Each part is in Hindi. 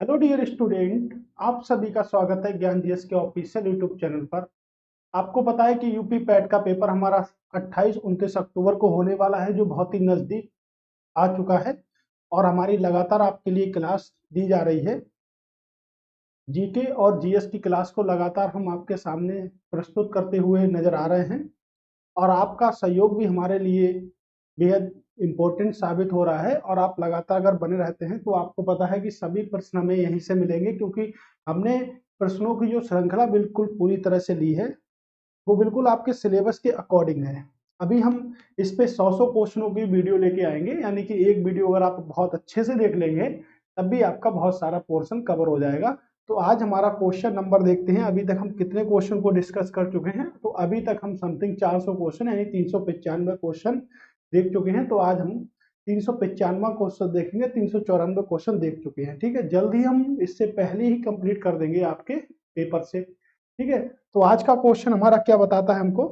हेलो डियर स्टूडेंट, आप सभी का स्वागत है ज्ञान जीएस के ऑफिशियल यूट्यूब चैनल पर। आपको पता है कि यूपी पैट का पेपर हमारा 28-29 अक्टूबर को होने वाला है, जो बहुत ही नज़दीक आ चुका है। और हमारी लगातार आपके लिए क्लास दी जा रही है। जीके और जीएस की क्लास को लगातार हम आपके सामने प्रस्तुत करते हुए नजर आ रहे हैं, और आपका सहयोग भी हमारे लिए बेहद इम्पोर्टेंट साबित हो रहा है। और आप लगातार अगर बने रहते हैं तो आपको पता है कि सभी प्रश्न हमें यहीं से मिलेंगे, क्योंकि हमने प्रश्नों की जो श्रृंखला बिल्कुल पूरी तरह से ली है, वो बिल्कुल आपके सिलेबस के अकॉर्डिंग है। अभी हम इस पे 100 क्वेश्चनों की वीडियो लेके आएंगे, यानी कि एक वीडियो अगर आप बहुत अच्छे से देख लेंगे तब भी आपका बहुत सारा पोर्शन कवर हो जाएगा। तो आज हमारा क्वेश्चन नंबर देखते हैं। अभी तक हम कितने क्वेश्चन को डिस्कस कर चुके हैं, तो अभी तक हम समथिंग 400 क्वेश्चन यानी 395 क्वेश्चन देख चुके हैं। तो आज हम 395 क्वेश्चन देखेंगे, 394 क्वेश्चन देख चुके हैं। ठीक है, जल्द ही हम इससे पहले ही कंप्लीट कर देंगे आपके पेपर से। ठीक है, तो आज का क्वेश्चन हमारा क्या बताता है हमको,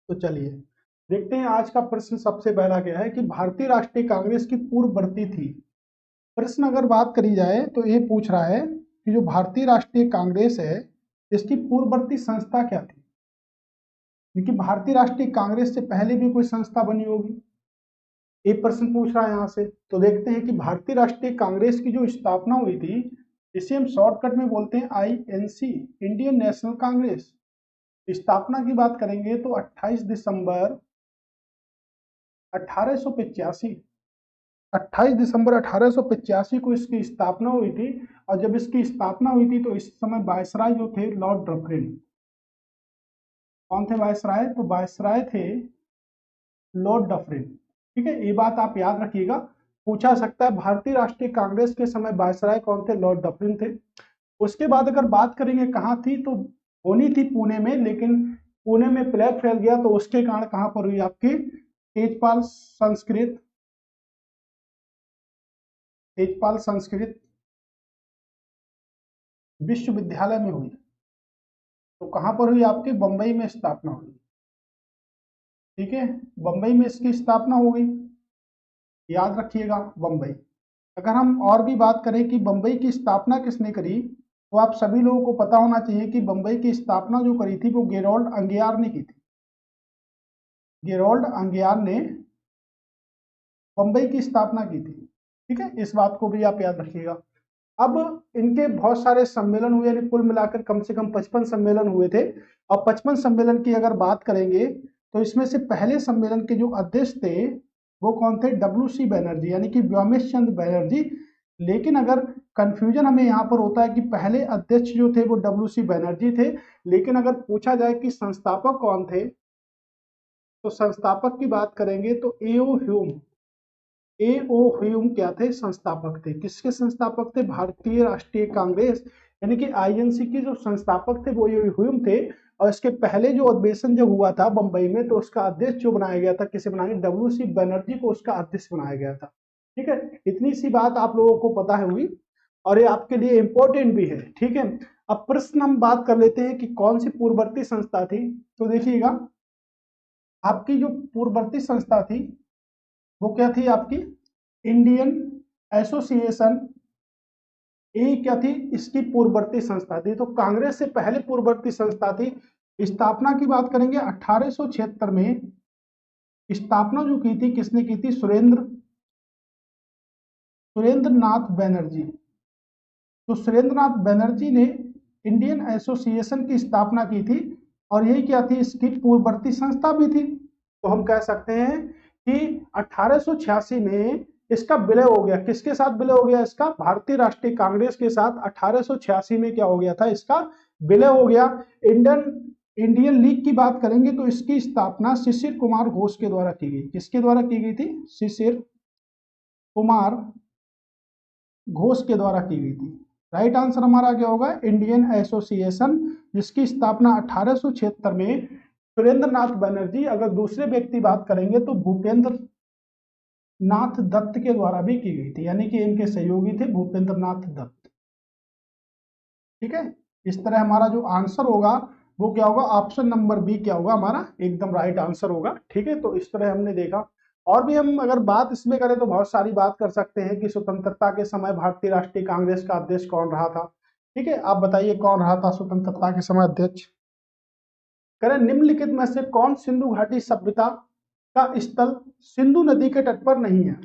तो चलिए देखते हैं। आज का प्रश्न सबसे पहला क्या है कि भारतीय राष्ट्रीय कांग्रेस की पूर्ववर्ती थी। प्रश्न अगर बात करी जाए तो ये पूछ रहा है कि जो भारतीय राष्ट्रीय कांग्रेस है, इसकी पूर्ववर्ती संस्था क्या थी। क्योंकि भारतीय राष्ट्रीय कांग्रेस से पहले भी कोई संस्था बनी होगी, एक प्रश्न पूछ रहा है यहाँ से। तो देखते हैं कि भारतीय राष्ट्रीय कांग्रेस की जो स्थापना हुई थी, इसे हम शॉर्टकट में बोलते हैं आईएनसी, इंडियन नेशनल कांग्रेस। स्थापना की बात करेंगे तो 28 दिसंबर 1885, 28 दिसंबर 1885 को इसकी स्थापना हुई थी। और जब इसकी स्थापना हुई थी तो इस समय वायसराय जो थे लॉर्ड डफरिन। कौन थे वायसराय? तो वायसराय थे लॉर्ड डफरिन। ठीक है, ये बात आप याद रखिएगा, पूछा सकता है भारतीय राष्ट्रीय कांग्रेस के समय वायसराय कौन थे? लॉर्ड डफरिन थे। उसके बाद अगर बात करेंगे कहाँ थी, तो होनी थी पुणे में, लेकिन पुणे में प्लेग फैल गया, तो उसके कारण कहाँ पर हुई आपकी? तेजपाल संस्कृत विश्वविद्यालय में हुई। तो कहाँ पर हुई? आपकी बंबई में स्थापना हुई। ठीक है, बंबई में इसकी स्थापना हो गई, याद रखिएगा बंबई। अगर हम और भी बात करें कि बंबई की स्थापना किसने करी, तो आप सभी लोगों को पता होना चाहिए कि बंबई की स्थापना जो करी थी वो गेरोल्ड अंगियार ने की थी। गेरोल्ड अंगियार ने बंबई की स्थापना की थी। ठीक है, इस बात को भी आप याद रखिएगा। अब इनके बहुत सारे सम्मेलन हुए, यानी कुल मिलाकर कम से कम 55 सम्मेलन हुए थे। और 55 सम्मेलन की अगर बात करेंगे तो इसमें से पहले सम्मेलन के जो अध्यक्ष थे वो कौन थे? डब्ल्यू सी बैनर्जी, यानी कि व्योमेश चंद्र बैनर्जी। लेकिन अगर कंफ्यूजन हमें यहाँ पर होता है कि पहले अध्यक्ष जो थे वो डब्ल्यू सी बैनर्जी थे, लेकिन अगर पूछा जाए कि संस्थापक कौन थे, तो संस्थापक की बात करेंगे तो ए ओ ह्यूम क्या थे? संस्थापक थे। किसके संस्थापक थे? भारतीय राष्ट्रीय कांग्रेस यानी कि आईएनसी के जो संस्थापक थे वो ए ह्यूम थे। और इसके पहले जो अधिवेशन जो हुआ था बंबई में, तो उसका अध्यक्ष जो बनाया गया था, किसे बनाया? डब्ल्यू सी बनर्जी को उसका अध्यक्ष बनाया गया था। ठीक है, इतनी सी बात आप लोगों को पता है हुई, और ये आपके लिए इंपॉर्टेंट भी है। ठीक है, अब प्रश्न हम बात कर लेते हैं कि कौन सी पूर्ववर्ती संस्था थी। तो देखिएगा, आपकी जो पूर्ववर्ती संस्था थी वो क्या थी? आपकी इंडियन एसोसिएशन, ये क्या थी? इसकी पूर्ववर्ती संस्था थी। तो कांग्रेस से पहले पूर्ववर्ती संस्था थी। स्थापना की बात करेंगे 1876 में। स्थापना जो की थी किसने की थी? सुरेंद्र नाथ बैनर्जी। तो सुरेंद्र नाथ बैनर्जी ने इंडियन एसोसिएशन की स्थापना की थी, और यही क्या थी? इसकी पूर्ववर्ती संस्था भी थी। तो हम कह सकते हैं कि 1886 में इसका विलय हो गया। किसके साथ विलय हो गया इसका? भारतीय राष्ट्रीय कांग्रेस के साथ 1886 में क्या हो गया था? इसका विलय हो गया। इंडियन इंडियन लीग की बात करेंगे तो इसकी स्थापना शिशिर कुमार घोष के द्वारा की गई। किसके द्वारा की गई थी? शिशिर कुमार घोष के द्वारा की गई थी। राइट आंसर हमारा क्या होगा? इंडियन एसोसिएशन, जिसकी स्थापना 1876 में सुरेंद्र नाथ बनर्जी। अगर दूसरे व्यक्ति बात करेंगे तो भूपेंद्र नाथ दत्त के द्वारा भी की गई थी, यानी कि इनके सहयोगी थे भूपेंद्र नाथ दत्त। ठीक है, इस तरह हमारा जो आंसर होगा वो क्या होगा? ऑप्शन नंबर बी क्या होगा? हमारा एकदम राइट आंसर होगा। ठीक है, तो इस तरह हमने देखा। और भी हम अगर बात इसमें करें तो बहुत सारी बात कर सकते हैं कि स्वतंत्रता के समय भारतीय राष्ट्रीय कांग्रेस का अध्यक्ष कौन रहा था। ठीक है, आप बताइए कौन रहा था स्वतंत्रता के समय अध्यक्ष। करें निम्नलिखित में से कौन सिंधु घाटी सभ्यता का स्थल सिंधु नदी के तट पर नहीं है।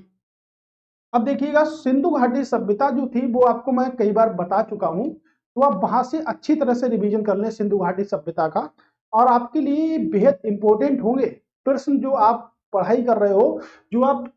अब देखिएगा, सिंधु घाटी सभ्यता जो थी वो आपको मैं कई बार बता चुका हूं, तो आप वहां से अच्छी तरह से रिवीजन कर लें सिंधु घाटी सभ्यता का, और आपके लिए बेहद इंपॉर्टेंट होंगे प्रश्न जो आप पढ़ाई कर रहे हो, जो आप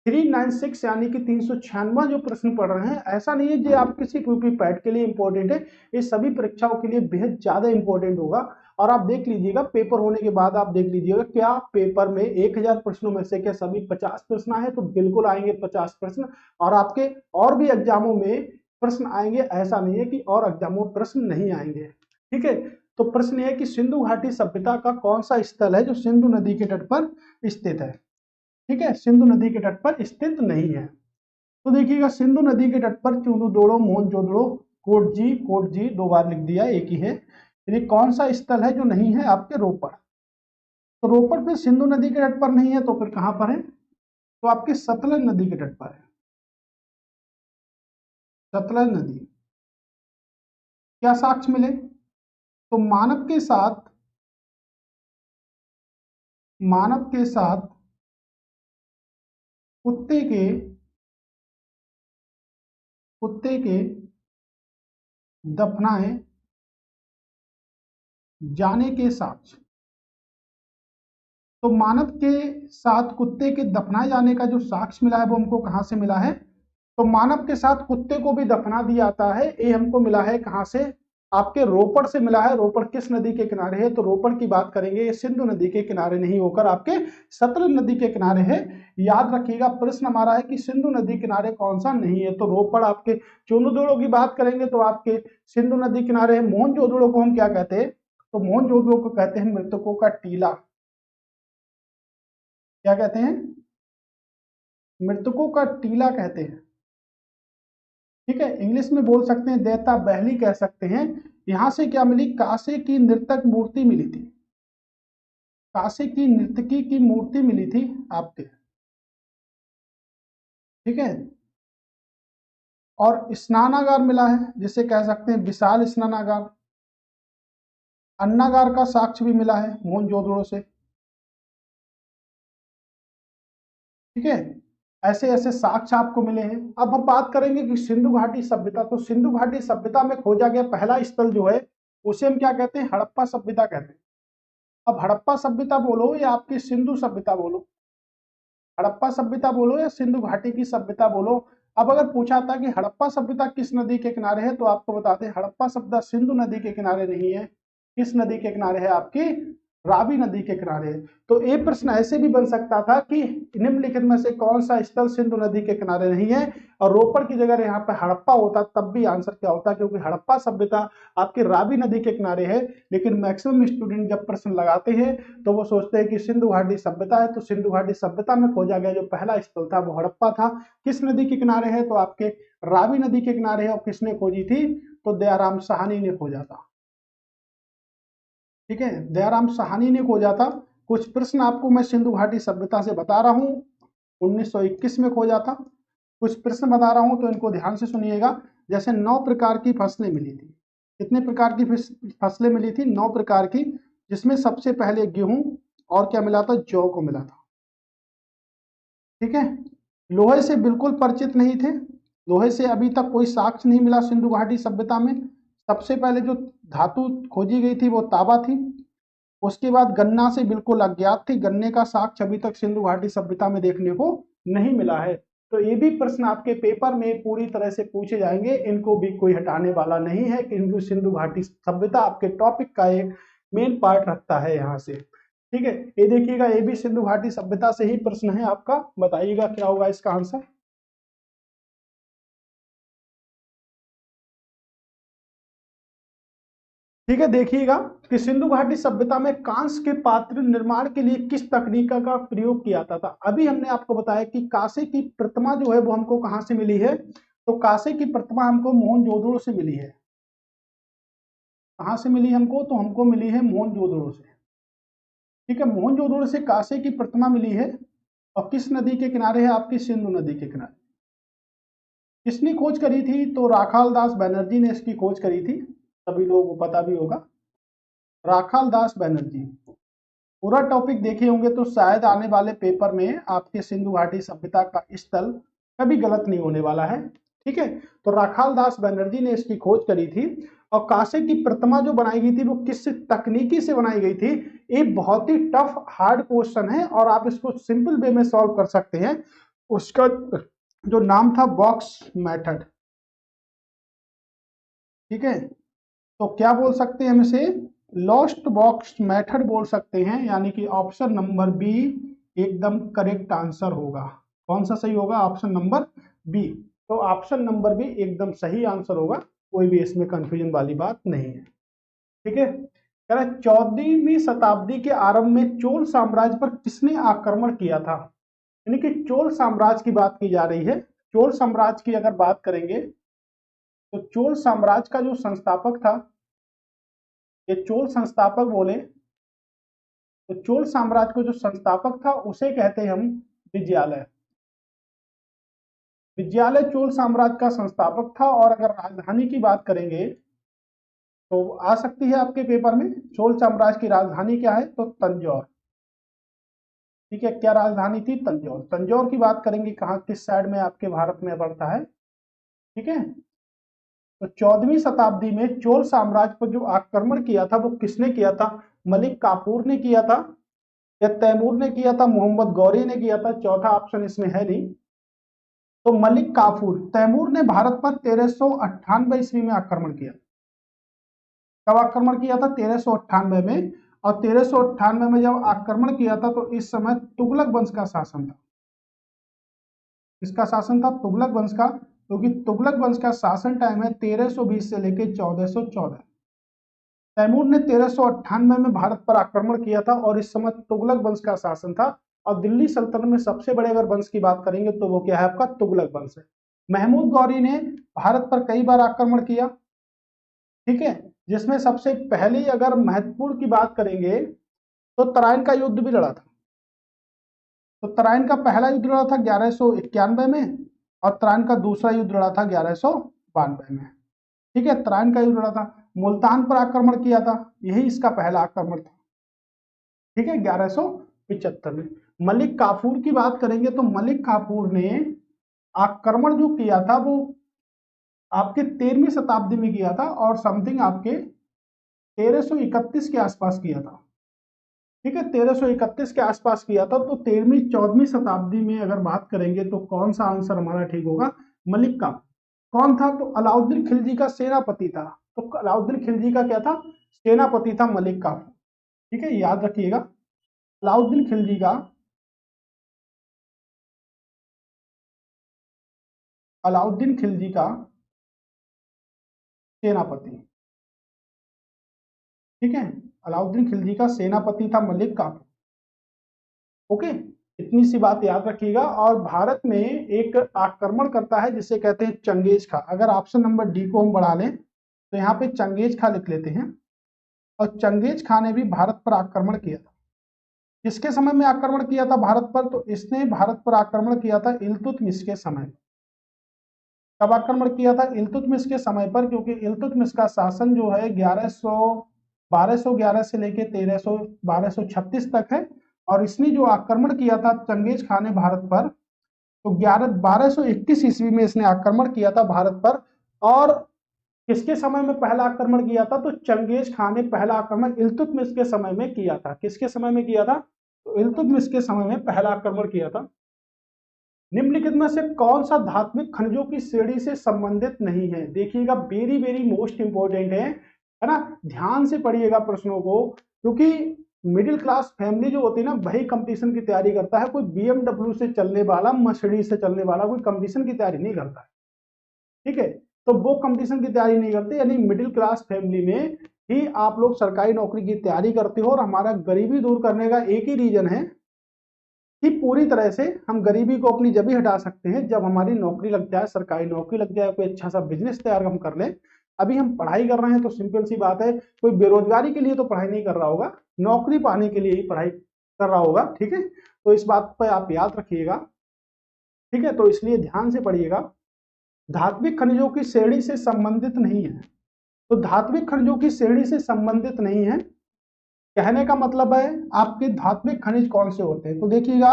396 यानी कि 396 जो प्रश्न पढ़ रहे हैं। ऐसा नहीं है जो आप किसी यूपी पैट के लिए इंपॉर्टेंट है, ये सभी परीक्षाओं के लिए बेहद ज्यादा इंपॉर्टेंट होगा। और आप देख लीजिएगा पेपर होने के बाद आप देख लीजिएगा क्या पेपर में 1000 प्रश्नों में से क्या सभी 50 प्रश्न आए, तो बिल्कुल आएंगे 50 प्रश्न। और आपके और भी एग्जामों में प्रश्न आएंगे, ऐसा नहीं है कि और एग्जामों में प्रश्न नहीं आएंगे। ठीक है, तो प्रश्न ये है कि सिंधु घाटी सभ्यता का कौन सा स्थल है जो सिंधु नदी के तट पर स्थित है। ठीक है, सिंधु नदी के तट पर स्थित नहीं है। तो देखिएगा, सिंधु नदी के तट पर चुनुदोड़ो मोहनजोदड़ो कोटजी 2 बार लिख दिया, एक ही है। यानी कौन सा स्थल है जो नहीं है आपके रोपड़। तो रोपड़ फिर सिंधु नदी के तट पर नहीं है, तो फिर कहां पर है, तो आपके सतलज नदी के तट पर है। सतलज नदी। क्या साक्ष्य मिले, तो मानव के साथ कुत्ते के कुत्ते के दफनाए जाने के साक्ष्य। तो मानव के साथ कुत्ते के दफनाए जाने का जो साक्ष्य मिला है वो हमको कहां से मिला है, तो मानव के साथ कुत्ते को भी दफना दिया जाता है, ये हमको मिला है कहां से, आपके रोपड़ से मिला है। रोपड़ किस नदी के किनारे है, तो रोपड़ की बात करेंगे ये सिंधु नदी के किनारे नहीं होकर आपके सतलज नदी के किनारे है। याद रखिएगा, प्रश्न हमारा है कि सिंधु नदी किनारे कौन सा नहीं है, तो रोपड़ आपके। चोनुदोड़ो की बात करेंगे तो आपके सिंधु नदी किनारे है। मोहनजोदड़ो को हम क्या कहते हैं, तो मोहनजोदड़ो को कहते हैं मृतकों का टीला। क्या कहते हैं, मृतकों का टीला कहते हैं। ठीक है, इंग्लिश में बोल सकते हैं देता बहली कह सकते हैं। यहां से क्या मिली, कांसे की नर्तक मूर्ति मिली थी, कांसे की नर्तकी की मूर्ति मिली थी आपके। ठीक है, और स्नानागार मिला है, जिसे कह सकते हैं विशाल स्नानागार। अन्नागार का साक्ष्य भी मिला है मोहनजोदड़ो से। ठीक है, ऐसे ऐसे साक्ष्य आपको मिले हैं। अब हम बात करेंगे कि सिंधु घाटी सभ्यता, तो सिंधु घाटी सभ्यता में खोजा गया पहला स्थल जो है उसे हम क्या कहते हैं, हड़प्पा सभ्यता कहते हैं। अब हड़प्पा सभ्यता बोलो या आपकी सिंधु सभ्यता बोलो, हड़प्पा सभ्यता बोलो या सिंधु घाटी की सभ्यता बोलो। अब अगर पूछा था कि हड़प्पा सभ्यता किस नदी के किनारे है, तो आपको बताते हैं हड़प्पा सभ्यता सिंधु नदी के किनारे नहीं है। किस नदी के किनारे है, आपकी रावी नदी के किनारे है। तो ये प्रश्न ऐसे भी बन सकता था कि निम्नलिखित में से कौन सा स्थल सिंधु नदी के किनारे नहीं है, और रोपड़ की जगह यहाँ पे हड़प्पा होता तब भी आंसर क्या होता, क्योंकि हड़प्पा सभ्यता आपकी रावी नदी के किनारे है। लेकिन मैक्सिमम स्टूडेंट जब प्रश्न लगाते हैं तो वो सोचते हैं कि सिंधु घाटी सभ्यता है, तो सिंधु घाटी सभ्यता में खोजा गया जो पहला स्थल था वो हड़प्पा था। किस नदी के किनारे है, तो आपके रावी नदी के किनारे है। और किसने खोजी थी, तो दयाराम साहनी ने खोजा था। ठीक है, दयाराम साहनी ने खोजा था। कुछ प्रश्न आपको मैं सिंधु घाटी सभ्यता से बता रहा हूं, 1921 में खोजा था। कुछ प्रश्न बता रहा हूं तो इनको ध्यान से सुनिएगा। जैसे 9 प्रकार की फसलें मिली थी, कितने प्रकार की फसलें मिली थी, 9 प्रकार की, जिसमें सबसे पहले गेहूं और क्या मिला था, जौ को मिला था। ठीक है, लोहे से बिल्कुल परिचित नहीं थे, लोहे से अभी तक कोई साक्ष्य नहीं मिला सिंधु घाटी सभ्यता में। सबसे पहले जो धातु खोजी गई थी वो तांबा थी। उसके बाद गन्ना से बिल्कुल अज्ञात थी, गन्ने का साक्ष्य अभी तक सिंधु घाटी सभ्यता में देखने को नहीं मिला है। तो ये भी प्रश्न आपके पेपर में पूरी तरह से पूछे जाएंगे, इनको भी कोई हटाने वाला नहीं है, क्योंकि सिंधु घाटी सभ्यता आपके टॉपिक का एक मेन पार्ट रखता है यहाँ से। ठीक है, ये देखिएगा, ये भी सिंधु घाटी सभ्यता से ही प्रश्न है आपका, बताइएगा क्या होगा इसका आंसर। ठीक है, देखिएगा कि सिंधु घाटी सभ्यता में कांस्य के पात्र निर्माण के लिए किस तकनीक का प्रयोग किया जाता था। अभी हमने आपको बताया कि कांसे की प्रतिमा जो है वो हमको कहां से मिली है, तो कांसे की प्रतिमा हमको मोहनजोदड़ो से मिली है। कहां से मिली हमको, तो हमको मिली है मोहनजोदड़ो से। ठीक है, मोहनजोदड़ो से कांसे की प्रतिमा मिली है। और किस नदी के किनारे है? आपकी सिंधु नदी के किनारे। किसने खोज करी थी? तो राखाल दास बनर्जी ने इसकी खोज करी थी, सभी लोगों को पता भी होगा, राखाल दास बनर्जी। पूरा टॉपिक देखे होंगे तो शायद आने वाले पेपर में आपके सिंधु घाटी सभ्यता का स्थल कभी गलत नहीं होने वाला है। ठीक है, तो राखाल दास बनर्जी ने इसकी खोज करी थी। और कांसे की प्रतिमा जो बनाई गई थी वो किस तकनीकी से बनाई गई थी? ये बहुत ही टफ हार्ड क्वेश्चन है और आप इसको सिंपल वे में सॉल्व कर सकते हैं। उसका जो नाम था बॉक्स मेथड। ठीक है, तो क्या बोल सकते हैं हम इसे? लॉस्ट बॉक्स मेथड बोल सकते हैं, यानी कि ऑप्शन नंबर बी एकदम करेक्ट आंसर होगा। कौन सा सही होगा? Option number B. तो ऑप्शन नंबर बी एकदम सही आंसर होगा, कोई भी इसमें कंफ्यूजन वाली बात नहीं है। ठीक है, कह रहा 14वीं शताब्दी के आरंभ में चोल साम्राज्य पर किसने आक्रमण किया था? यानी कि चोल साम्राज्य की बात की जा रही है। चोल साम्राज्य की अगर बात करेंगे तो चोल साम्राज्य का जो संस्थापक था, ये चोल संस्थापक बोले तो चोल साम्राज्य को जो संस्थापक था उसे कहते हैं हम विजयालय। विजयालय चोल साम्राज्य का संस्थापक था। और अगर राजधानी की बात करेंगे तो आ सकती है आपके पेपर में, चोल साम्राज्य की राजधानी क्या है? तो तंजौर। ठीक है, क्या राजधानी थी? तंजौर। तंजौर की बात करेंगे कहाँ, किस साइड में आपके भारत में पड़ता है? ठीक है, तो 14वीं शताब्दी में चोल साम्राज्य पर जो आक्रमण किया था वो किसने किया था? मलिक काफूर ने किया था, या तैमूर ने किया था, मोहम्मद गौरी ने किया था? चौथा ऑप्शन इसमें है नहीं। तो मलिक काफूर, तैमूर ने भारत पर 1398 ईस्वी में आक्रमण किया। कब आक्रमण किया था? 1398 में। और 1398 में जब आक्रमण किया था तो इस समय तुगलक वंश का शासन था। किसका शासन था? तुगलक वंश का, क्योंकि तुगलक वंश का शासन टाइम है 1320 से लेकर 1414। तैमूर ने 1398 में भारत पर आक्रमण किया था और इस समय तुगलक वंश का शासन था। और दिल्ली सल्तनत में सबसे बड़े अगर वंश की बात करेंगे तो वो क्या है? आपका तुगलक वंश है। महमूद गौरी ने भारत पर कई बार आक्रमण किया। ठीक है, जिसमें सबसे पहली अगर महत्वपूर्ण की बात करेंगे तो तराइन का युद्ध भी लड़ा था। तो तराइन का पहला युद्ध लड़ा था 1191 में और तराइन का दूसरा युद्ध लड़ा था 1192 में। ठीक है, तराइन का युद्ध लड़ा था। मुल्तान पर आक्रमण किया था, यही इसका पहला आक्रमण था। ठीक है, 1175 में। मलिक काफूर की बात करेंगे तो मलिक काफूर ने आक्रमण जो किया था वो आपके 13वीं शताब्दी में किया था और समथिंग आपके 1331 के आसपास किया था। ठीक है, 1331 के आसपास किया था। तो 13वीं 14वीं शताब्दी में अगर बात करेंगे तो कौन सा आंसर हमारा ठीक होगा? मलिक का। कौन था? तो अलाउद्दीन खिलजी का सेनापति था। तो अलाउद्दीन खिलजी का क्या था? सेनापति था मलिक का। ठीक है, याद रखिएगा, अलाउद्दीन खिलजी का, अलाउद्दीन खिलजी का सेनापति। ठीक है, अलाउद्दीन खिलजी का सेनापति था मलिक काफूर। ओके, इतनी सी बात याद रखिएगा। और भारत में एक आक्रमण करता है जिसे कहते हैं चंगेज खा। अगर ऑप्शन नंबर डी को हम बढ़ा लें तो यहाँ पे चंगेज खा लिख लेते हैं। और चंगेज खा ने भी भारत पर आक्रमण किया था। किसके समय में आक्रमण किया था भारत पर? तो इसने भारत पर आक्रमण किया था इल्तुतमिश के समय। कब आक्रमण किया था? इल्तुतमिश के समय पर, क्योंकि इल्तुतमिश का शासन जो है 1211 से लेके 1236 तक है। और इसने जो आक्रमण किया था चंगेज खान ने भारत पर, तो 1221 ईस्वी में इसने आक्रमण किया था भारत पर। और किसके समय में पहला आक्रमण किया था? तो चंगेज खान ने पहला आक्रमण इल्तुतमिश के समय में किया था। किसके समय में किया था? तो इल्तुतमिश के समय में पहला आक्रमण किया था। निम्नलिखित में से कौन सा धात्विक खनिजों की श्रेणी से संबंधित नहीं है? देखिएगा, वेरी वेरी मोस्ट इंपोर्टेंट है ना, ध्यान से पढ़िएगा प्रश्नों को, क्योंकि मिडिल क्लास फैमिली जो होती है ना वही कंपटीशन की तैयारी करता है। कोई बीएमडब्ल्यू से चलने वाला, मर्सिडीज से चलने वाला कोई कंपटीशन की तैयारी नहीं करता है। ठीक है, तो वो कंपटीशन की तैयारी नहीं करते, यानी मिडिल क्लास फैमिली में ही आप लोग सरकारी नौकरी की तैयारी करते हो। और हमारा गरीबी दूर करने का एक ही रीजन है कि पूरी तरह से हम गरीबी को अपनी जब ही हटा सकते हैं जब हमारी नौकरी लग जाए, सरकारी नौकरी लग जाए, कोई अच्छा सा बिजनेस तैयार हम कर लें। अभी हम पढ़ाई कर रहे हैं तो सिंपल सी बात है, कोई बेरोजगारी के लिए तो पढ़ाई नहीं कर रहा होगा, नौकरी पाने के लिए ही पढ़ाई कर रहा होगा, ठीक है। तो इस बात पर आप याद रखिएगा, ठीक है। तो इसलिए ध्यान से पढ़िएगा। धात्विक खनिजों की श्रेणी से संबंधित नहीं है, तो धात्विक खनिजों की श्रेणी से संबंधित नहीं है, कहने का मतलब है आपके धात्विक खनिज कौन से होते हैं। तो देखिएगा,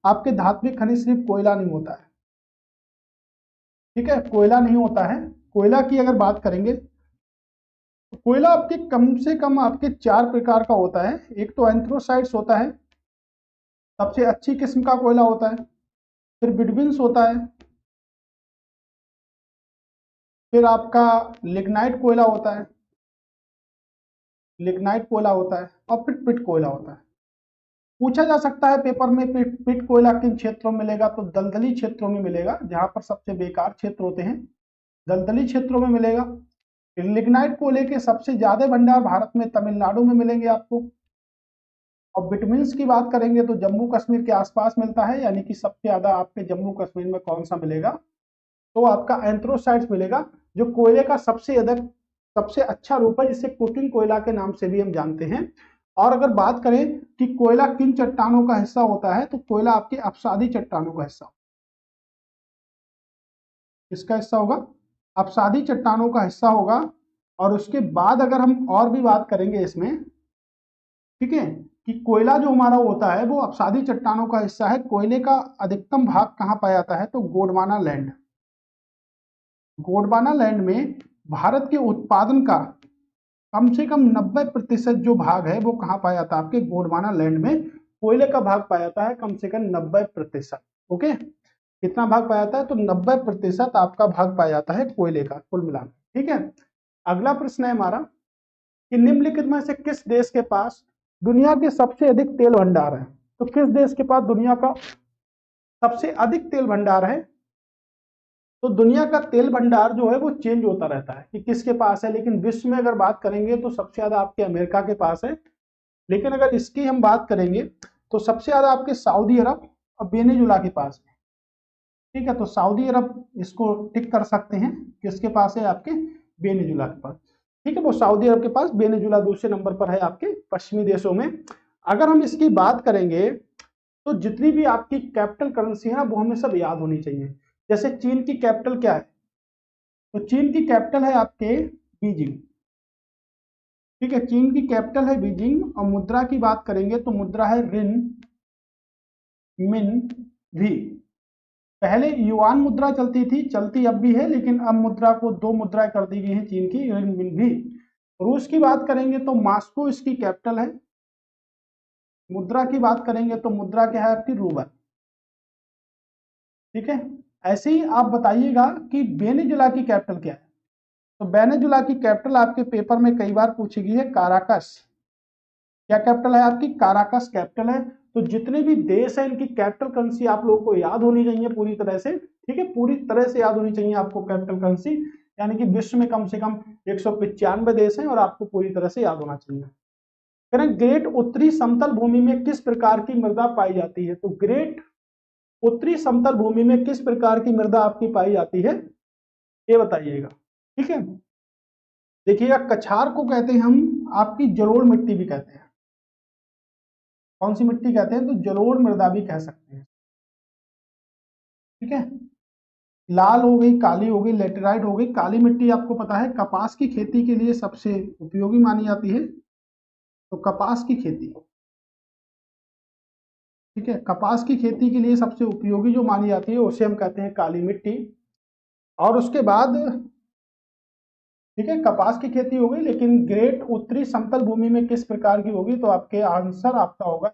आपके धात्विक खनिज सिर्फ कोयला नहीं होता है, ठीक है, कोयला नहीं होता है। कोयला की अगर बात करेंगे, तो कोयला आपके कम से कम आपके 4 प्रकार का होता है। एक तो एंथ्रोसाइट्स होता है, सबसे अच्छी किस्म का कोयला होता है। फिर बिटविन्स होता है, फिर आपका लिग्नाइट कोयला होता है, लिग्नाइट कोयला होता है, और फिर पिट कोयला होता है। पूछा जा सकता है पेपर में पिट कोयला किन क्षेत्रों में मिलेगा, तो दलदली क्षेत्रों में मिलेगा, जहां पर सबसे बेकार क्षेत्र होते हैं, दलदली क्षेत्रों में मिलेगा। लिग्नाइट कोयले के सबसे ज्यादा भंडार भारत में तमिलनाडु में मिलेंगे आपको। और विटामिन्स की बात करेंगे तो जम्मू कश्मीर के आसपास मिलता है, यानी कि सबसे ज्यादा आपके जम्मू कश्मीर में कौन सा मिलेगा, तो आपका एंथ्रोसाइट्स मिलेगा, जो कोयले का सबसे अच्छा रूप है, जिसे कुकिंग कोयला के नाम से भी हम जानते हैं। और अगर बात करें कि कोयला किन चट्टानों का हिस्सा होता है, तो कोयला आपके अपसादी चट्टानों का हिस्सा, किसका हिस्सा होगा, अपसादी चट्टानों का हिस्सा होगा। और उसके बाद अगर हम और भी बात करेंगे इसमें, ठीक है, कि कोयला जो हमारा होता है वो अपसादी चट्टानों का हिस्सा है। कोयले का अधिकतम भाग कहाँ पाया जाता है, तो गोंडवाना लैंड, गोंडवाना लैंड में भारत के उत्पादन का कम से कम 90% जो भाग है वो कहाँ पाया जाता है, आपके गोंडवाना लैंड में कोयले का भाग पाया जाता है, कम से कम 90%। ओके, कितना भाग पाया जाता है, तो 90% आपका भाग पाया जाता है कोयले का कुल मिलाकर, ठीक है। अगला प्रश्न है हमारा कि निम्नलिखित में से किस देश के पास दुनिया के सबसे अधिक तेल भंडार है। तो किस देश के पास दुनिया का सबसे अधिक तेल भंडार है, तो दुनिया का तेल भंडार जो है वो चेंज होता रहता है कि किसके पास है, लेकिन विश्व में अगर बात करेंगे तो सबसे ज्यादा आपके अमेरिका के पास है। लेकिन अगर इसकी हम बात करेंगे तो सबसे ज्यादा आपके सऊदी अरब और वेनेजुला के पास है, ठीक है। तो सऊदी अरब इसको टिक कर सकते हैं, किसके पास है, आपके वेनेजुला के पास, ठीक है। वो सऊदी अरब के पास, वेनेजुला दूसरे नंबर पर है आपके पश्चिमी देशों में। अगर हम इसकी बात करेंगे तो जितनी भी आपकी कैपिटल करेंसी है ना, वो हमें सब याद होनी चाहिए। जैसे चीन की कैपिटल क्या है, तो चीन की कैपिटल है आपके बीजिंग, ठीक है, चीन की कैपिटल है बीजिंग। और मुद्रा की बात करेंगे तो मुद्रा है रिन मिन भी। पहले युआन मुद्रा चलती थी, चलती अब भी है, लेकिन अब मुद्रा को 2 मुद्राएं कर दी गई हैं चीन की, रिन मिन भी। रूस की बात करेंगे तो मॉस्को इसकी कैपिटल है। मुद्रा की बात करेंगे तो मुद्रा क्या है आपकी, रूबल, ठीक है। ऐसे ही आप बताइएगा कि वेनेजुला की कैपिटल क्या है, तो वेनेजुला की कैपिटल आपके पेपर में कई बार पूछी गई है, काराकस। क्या कैपिटल है आपकी, काराकस कैपिटल है। तो जितने भी देश हैं इनकी कैपिटल करेंसी आप लोगों को याद होनी चाहिए पूरी तरह से, ठीक है, पूरी तरह से याद होनी चाहिए आपको कैपिटल करेंसी। यानी कि विश्व में कम से कम 195 देश हैं और आपको पूरी तरह से याद होना चाहिए। करें, ग्रेट उत्तरी समतल भूमि में किस प्रकार की मृदा पाई जाती है, तो ग्रेट उत्तरी समतल भूमि में किस प्रकार की मृदा आपकी पाई जाती है, ये बताइएगा, ठीक है। देखिएगा, कछार को कहते हैं हम आपकी जलोढ़ मिट्टी भी कहते हैं। कौन सी मिट्टी कहते हैं, तो जलोढ़ मृदा भी कह सकते हैं, ठीक है। लाल हो गई, काली हो गई, लेटेराइट हो गई। काली मिट्टी आपको पता है कपास की खेती के लिए सबसे उपयोगी मानी जाती है, तो कपास की खेती, ठीक है, कपास की खेती के लिए सबसे उपयोगी जो मानी जाती है उसे हम कहते हैं काली मिट्टी। और उसके बाद, ठीक है, कपास की खेती हो गई, लेकिन ग्रेट उत्तरी समतल भूमि में किस प्रकार की होगी, तो आपके आंसर आपका होगा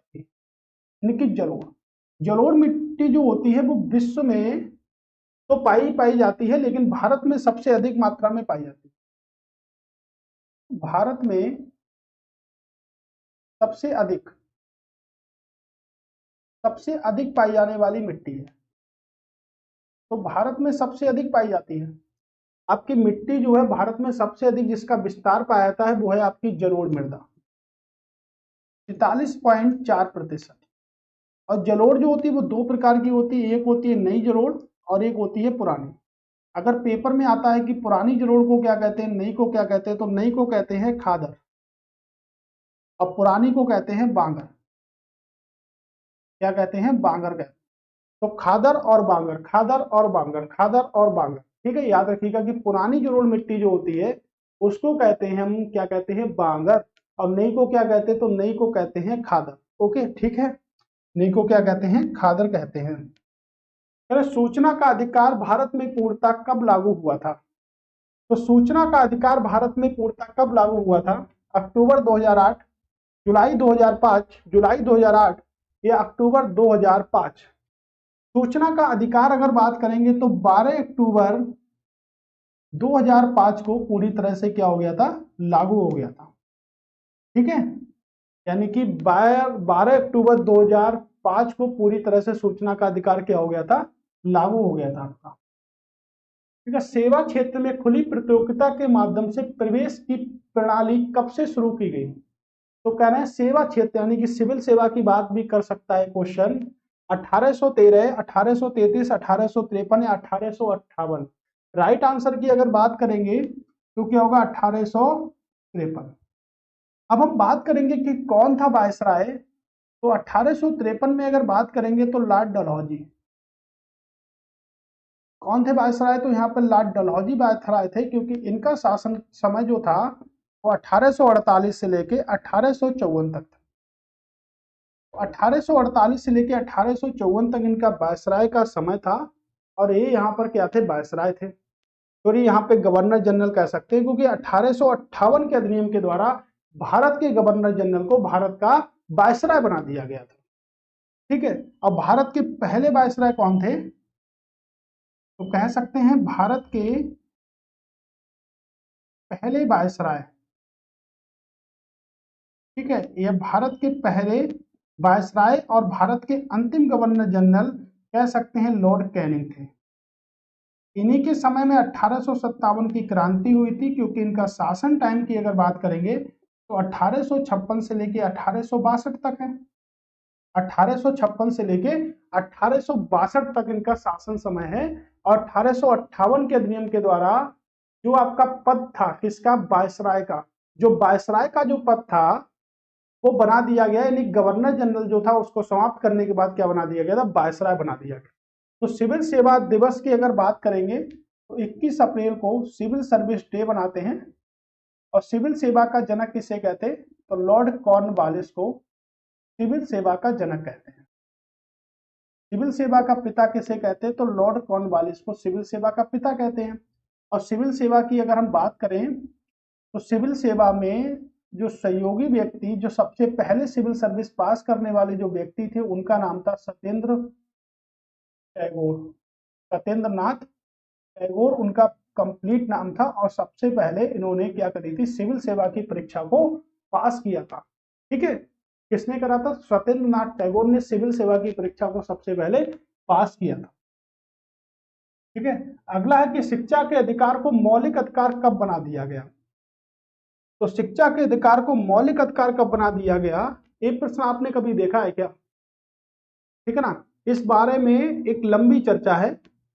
निकित जलोढ़। जलोढ़ मिट्टी जो होती है वो विश्व में तो पाई जाती है, लेकिन भारत में सबसे अधिक मात्रा में पाई जाती है। भारत में सबसे अधिक पाई जाने वाली मिट्टी है, तो भारत में सबसे अधिक पाई जाती है आपकी मिट्टी जो है, भारत में सबसे अधिक जिसका विस्तार पाया जाता है वो है आपकी जलोढ़ मृदा, 43.4%। और जलोढ़ जो होती है वो 2 प्रकार की होती है, एक होती है नई जलोढ़ और एक होती है पुरानी। अगर पेपर में आता है कि पुरानी जलोढ़ को क्या कहते हैं, नई को क्या कहते हैं, तो नई को कहते हैं खादर और पुरानी को कहते हैं बांगर। क्या कहते हैं, बांगर कहते हैं। तो खादर और बांगर, खादर और बांगर, खादर और बांगर, ठीक है। याद रखिएगा कि पुरानी जलोढ़ मिट्टी जो होती है उसको कहते हैं हम, क्या कहते हैं, बांगर, और नई को क्या कहते हैं, तो नई को कहते हैं खादर। ओके, ठीक है, नई को क्या कहते हैं, खादर कहते हैं। अरे सूचना का अधिकार भारत में पूर्णता कब लागू हुआ था? तो सूचना का अधिकार भारत में पूर्णता कब लागू हुआ था? अक्टूबर 2008, जुलाई 2005, जुलाई 2008 या अक्टूबर 2005? सूचना का अधिकार अगर बात करेंगे तो 12 अक्टूबर 2005 को पूरी तरह से क्या हो गया था, लागू हो गया था। ठीक है, यानी कि 12 अक्टूबर 2005 को पूरी तरह से सूचना का अधिकार क्या हो गया था, लागू हो गया था आपका। ठीक है, सेवा क्षेत्र में खुली प्रतियोगिता के माध्यम से प्रवेश की प्रणाली कब से शुरू की गई? तो कह रहे हैं सेवा क्षेत्र यानी कि सिविल सेवा की बात भी कर सकता है क्वेश्चन। 1813, 1833, 1853 या 1858? राइट आंसर की अगर बात करेंगे तो क्या होगा, 1853। अब हम बात करेंगे कि कौन था वायसराय। तो 1853 में अगर बात करेंगे तो लॉर्ड डलहौजी। कौन थे वायसराय? तो यहाँ पर लॉर्ड डलहौजी वायसराय थे, क्योंकि इनका शासन समय जो था वो 1848 से लेके 1854 तक था। 1848 से लेके 1854 तक इनका वायसराय का समय था, और ये यहाँ पर क्या थे, वायसराय थे। तो ये यहाँ पे गवर्नर जनरल कह सकते हैं, क्योंकि 1858 के अधिनियम के द्वारा भारत के गवर्नर जनरल को भारत का वायसराय बना दिया गया था। ठीक है, अब भारत के पहले वायसराय कौन थे? तो कह सकते हैं भारत के पहले वायसराय, ठीक है, ये भारत के पहले वायसराय और भारत के अंतिम गवर्नर जनरल कह सकते हैं लॉर्ड कैनिंग थे। इन्हीं के समय में 1857 की क्रांति हुई थी, क्योंकि इनका शासन टाइम की अगर बात करेंगे तो 1856 से लेके 1862 तक है। 1856 से लेके 1862 तक इनका शासन समय है, और 1858 के अधिनियम के द्वारा जो आपका पद था किसका, वायसराय का, जो वायसराय का जो पद था वो बना दिया गया, यानी गवर्नर जनरल जो था उसको समाप्त करने के बाद क्या बना दिया गया था, वायसराय बना दिया गया। तो सिविल सेवा दिवस की अगर बात करेंगे तो 21 अप्रैल को सिविल सर्विस डे बनाते हैं, और सिविल सेवा का जनक किसे कहते हैं, तो लॉर्ड कॉर्नवालिस को सिविल सेवा का जनक कहते हैं। सिविल सेवा का पिता किसे कहते हैं, तो लॉर्ड कॉर्नवालिस को सिविल सेवा का पिता कहते हैं। और सिविल सेवा की अगर हम बात करें तो सिविल सेवा में जो सहयोगी व्यक्ति, जो सबसे पहले सिविल सर्विस पास करने वाले जो व्यक्ति थे, उनका नाम था सत्येंद्र टैगोर। सत्येंद्र नाथ टैगोर उनका कंप्लीट नाम था, और सबसे पहले इन्होंने क्या करी थी, सिविल सेवा की परीक्षा को पास किया था। ठीक है, किसने करा था, सत्येंद्र नाथ टैगोर ने सिविल सेवा की परीक्षा को सबसे पहले पास किया था। ठीक है, अगला है कि शिक्षा के अधिकार को मौलिक अधिकार कब बना दिया गया? तो शिक्षा के अधिकार को मौलिक अधिकार कब बना दिया गया, ये प्रश्न आपने कभी देखा है क्या? ठीक है ना, इस बारे में एक लंबी चर्चा है,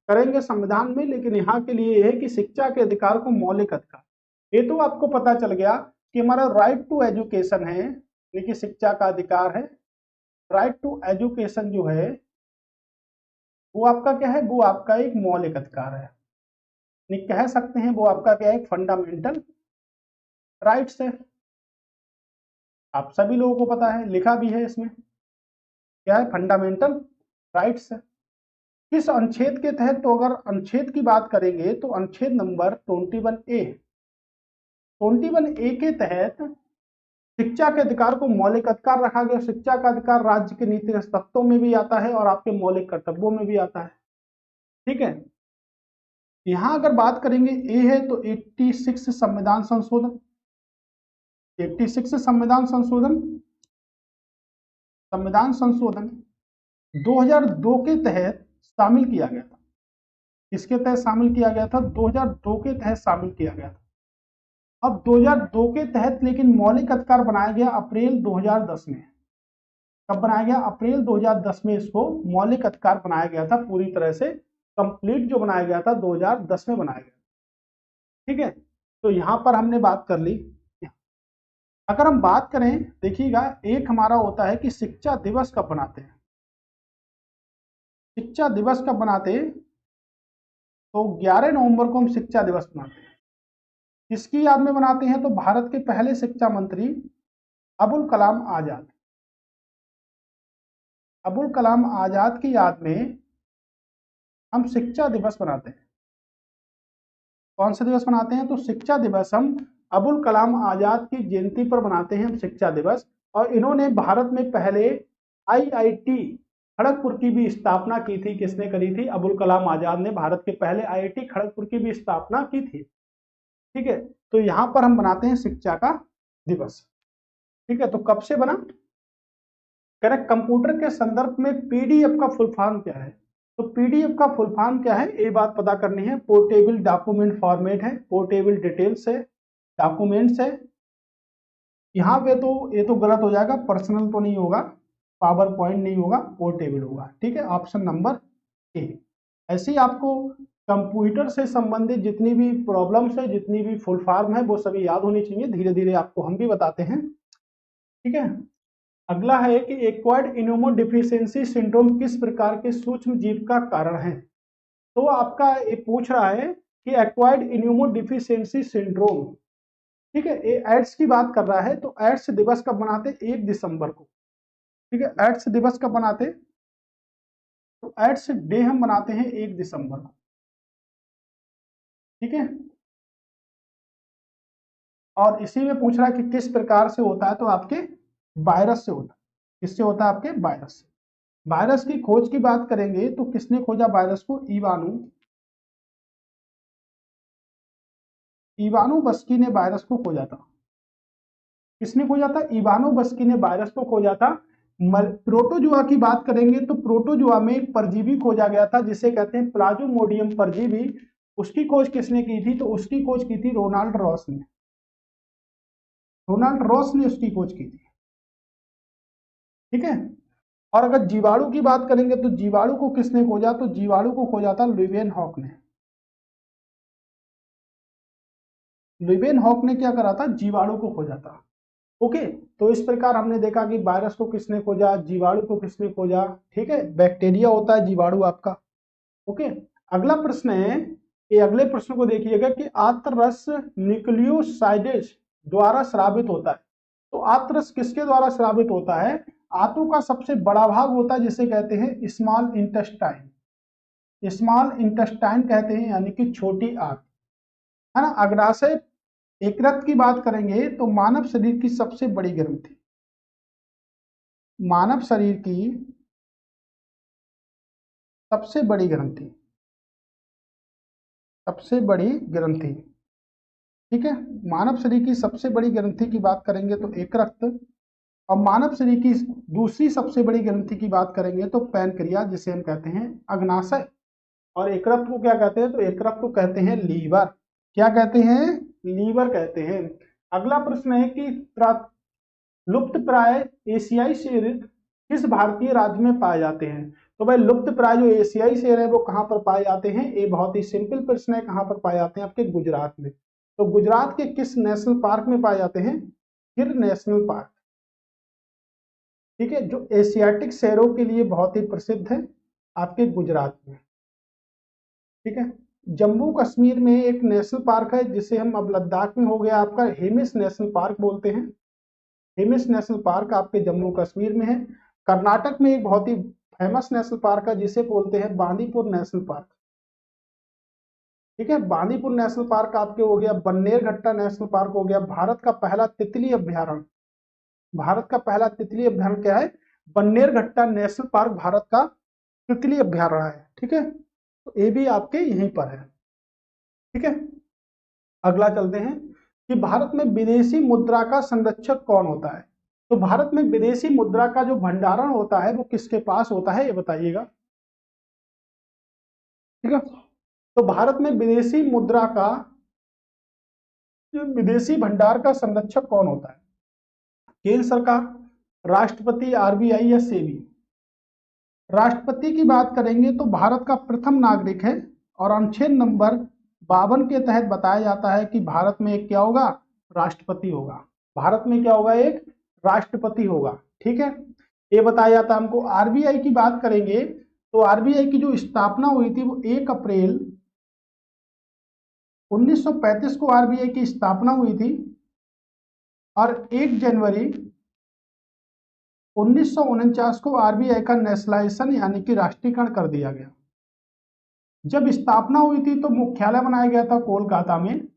करेंगे संविधान में, लेकिन यहाँ के लिए यह है कि शिक्षा के अधिकार को मौलिक अधिकार, ये तो आपको पता चल गया कि हमारा राइट टू एजुकेशन है, यानी कि शिक्षा का अधिकार है। राइट टू एजुकेशन जो है वो आपका क्या है, वो आपका एक मौलिक अधिकार है, नहीं कह सकते हैं वो आपका क्या है, एक फंडामेंटल राइट्स है। आप सभी लोगों को पता है, लिखा भी है इसमें, क्या है, फंडामेंटल राइट्स है। किस अनुच्छेद के तहत, तो अगर अनुच्छेद की बात करेंगे तो अनुच्छेद नंबर 21A, 21A के तहत शिक्षा के अधिकार को मौलिक अधिकार रखा गया। शिक्षा का अधिकार राज्य के नीति तत्वों में भी आता है और आपके मौलिक कर्तव्यों में भी आता है। ठीक है, यहां अगर बात करेंगे ए है तो 86 संविधान संशोधन, 86 संविधान संशोधन, संविधान संशोधन 2002 के तहत शामिल किया गया था। किसके तहत शामिल किया गया था, 2002 के तहत शामिल किया गया था। अब 2002 के तहत लेकिन मौलिक अधिकार बनाया गया अप्रैल 2010 में। कब बनाया गया, अप्रैल 2010 में इसको मौलिक अधिकार बनाया गया था, पूरी तरह से कंप्लीट जो बनाया गया था 2010 में बनाया गया। ठीक है, तो यहां पर हमने बात कर ली। अगर हम बात करें, देखिएगा, एक हमारा होता है कि शिक्षा दिवस कब बनाते हैं। शिक्षा दिवस कब मनाते हैं? तो 11 नवंबर को हम शिक्षा दिवस मनाते हैं। किसकी याद में मनाते हैं? तो भारत के पहले शिक्षा मंत्री अबुल कलाम आजाद। अबुल कलाम आजाद की याद में हम शिक्षा दिवस मनाते हैं। कौन सा दिवस मनाते हैं? तो शिक्षा दिवस हम अबुल कलाम आजाद की जयंती पर मनाते हैं हम शिक्षा दिवस। और इन्होंने भारत में पहले आईआईटी खड़गपुर की भी स्थापना की थी। किसने करी थी? अबुल कलाम आजाद ने भारत के पहले आईआईटी खड़गपुर की भी स्थापना की थी। ठीक है, तो यहां पर हम बनाते हैं शिक्षा का दिवस। ठीक है, तो कब से बना? करेक्ट। कंप्यूटर के संदर्भ में पीडीएफ का फुल फॉर्म क्या है? तो पीडीएफ का फुल फॉर्म क्या है, ये बात पता करनी है। पोर्टेबल डॉक्यूमेंट फॉर्मेट है, पोर्टेबल डिटेल्स है, डॉक्यूमेंट्स है। यहाँ पे तो ये तो गलत हो जाएगा, पर्सनल तो नहीं होगा, पावर पॉइंट नहीं होगा, पोर्टेबल होगा। ठीक है, ऑप्शन नंबर ए। ऐसे ही आपको कंप्यूटर से संबंधित जितनी भी प्रॉब्लम्स है, जितनी भी फुल फॉर्म है, वो सभी याद होनी चाहिए। धीरे धीरे आपको हम भी बताते हैं। ठीक है, अगला है कि एक्वायर्ड इम्यूनोडेफिशिएंसी सिंड्रोम किस प्रकार के सूक्ष्म जीव का कारण है? तो आपका ये पूछ रहा है कि एक्वायर्ड इम्यूनोडेफिशिएंसी सिंड्रोम, ठीक है, ये एड्स की बात कर रहा है। तो एड्स दिवस कब मनाते? 1 दिसंबर को। ठीक है, एड्स दिवस कब मनाते? तो एड्स डे हम मनाते हैं 1 दिसंबर को। ठीक है, और इसी में पूछ रहा है कि किस प्रकार से होता है? तो आपके वायरस से होता है। किससे होता है? आपके वायरस से। वायरस की खोज की बात करेंगे तो किसने खोजा वायरस को? इवानो बस्की ने वायरस को खोजा था। किसने खोजा था? इवानो बस्की ने वायरस को खोजा था। प्रोटोजुआ की बात करेंगे तो प्रोटोजुआ में एक परजीवी खोजा गया था जिसे कहते हैं प्लाज्मोडियम परजीवी। उसकी खोज किसने की थी? तो उसकी खोज की थी रोनाल्ड रॉस ने। रोनाल्ड रॉस ने उसकी खोज की थी। ठीक है, और अगर जीवाणु की बात करेंगे तो जीवाणु को किसने खोजा? तो जीवाणु को खोजा था लुइवेन हॉक ने। लुइवेन हॉक ने क्या करा था? जीवाणु को खोजा था। ओके, तो इस प्रकार हमने देखा कि वायरस को किसने खोजा, जीवाणु को किसने खोजा। ठीक है, बैक्टीरिया होता है जीवाणु आपका। ओके, अगला प्रश्न है, ये अगले प्रश्न को देखिएगा कि आंतररस न्यूक्लियोसाइडेज द्वारा स्रावित होता है। तो आंतररस किसके द्वारा स्रावित होता है? आंतों का सबसे बड़ा भाग होता है जिसे कहते हैं स्मॉल इंटेस्टाइन। स्मॉल इंटेस्टाइन कहते हैं, यानी कि छोटी आंत, है ना। अग्नाशय यकृत की बात करेंगे तो मानव शरीर की सबसे बड़ी ग्रंथि, मानव शरीर की सबसे बड़ी ग्रंथि, सबसे बड़ी ग्रंथि। ठीक है, मानव शरीर की सबसे बड़ी ग्रंथि की बात करेंगे तो यकृत, और मानव शरीर की दूसरी सबसे बड़ी ग्रंथि की बात करेंगे तो पैनक्रियाज, जिसे हम कहते हैं अग्नाशय। और यकृत को क्या कहते हैं? तो यकृत को कहते हैं लीवर। क्या कहते हैं? लीवर कहते हैं। अगला प्रश्न है कि लुप्त प्राय एशियाई शेर किस भारतीय राज्य में पाए जाते हैं? तो भाई लुप्त प्राय जो एशियाई शेर है वो कहां पर पाए जाते हैं? ये बहुत ही सिंपल प्रश्न है। कहां पर पाए जाते हैं? आपके गुजरात में। तो गुजरात के किस नेशनल पार्क में पाए जाते हैं? गिर नेशनल पार्क। ठीक है, जो एशियाटिक शेरों के लिए बहुत ही प्रसिद्ध है, आपके गुजरात में। ठीक है, जम्मू कश्मीर में एक नेशनल पार्क है जिसे हम अब लद्दाख में हो गया आपका हिमिस नेशनल पार्क बोलते हैं। हिमिस नेशनल पार्क आपके जम्मू कश्मीर में है। कर्नाटक में एक बहुत ही फेमस नेशनल पार्क है जिसे बोलते हैं बांदीपुर नेशनल पार्क। ठीक है, बांदीपुर नेशनल पार्क आपके हो गया। बन्नेरघट्टा नेशनल पार्क हो गया। भारत का पहला तितली अभ्यारण्य, भारत का पहला तितली अभ्यारण्य क्या है? बन्नेरघट्टा नेशनल पार्क भारत का तितली अभ्यारण्य है। ठीक है, तो ये भी आपके यहीं पर है। ठीक है, अगला चलते हैं कि भारत में विदेशी मुद्रा का संरक्षक कौन होता है? तो भारत में विदेशी मुद्रा का जो भंडारण होता है वो किसके पास होता है, ये बताइएगा। ठीक है, तो भारत में विदेशी मुद्रा का, विदेशी भंडार का संरक्षक कौन होता है? केंद्र सरकार, राष्ट्रपति, आरबीआई या सेबी? राष्ट्रपति की बात करेंगे तो भारत का प्रथम नागरिक है और अनुच्छेद नंबर 52 के तहत बताया जाता है कि भारत में एक क्या होगा? राष्ट्रपति होगा। भारत में क्या होगा? एक राष्ट्रपति होगा। ठीक है, ये बताया जाता है हमको। आरबीआई की बात करेंगे तो आरबीआई की जो स्थापना हुई थी वो 1 अप्रैल 1935 को आरबीआई की स्थापना हुई थी और 1 जनवरी 1949 को आरबीआई का नेशनलाइजेशन यानी कि राष्ट्रीयकरण कर दिया गया। जब स्थापना हुई थी तो मुख्यालय बनाया गया था कोलकाता में,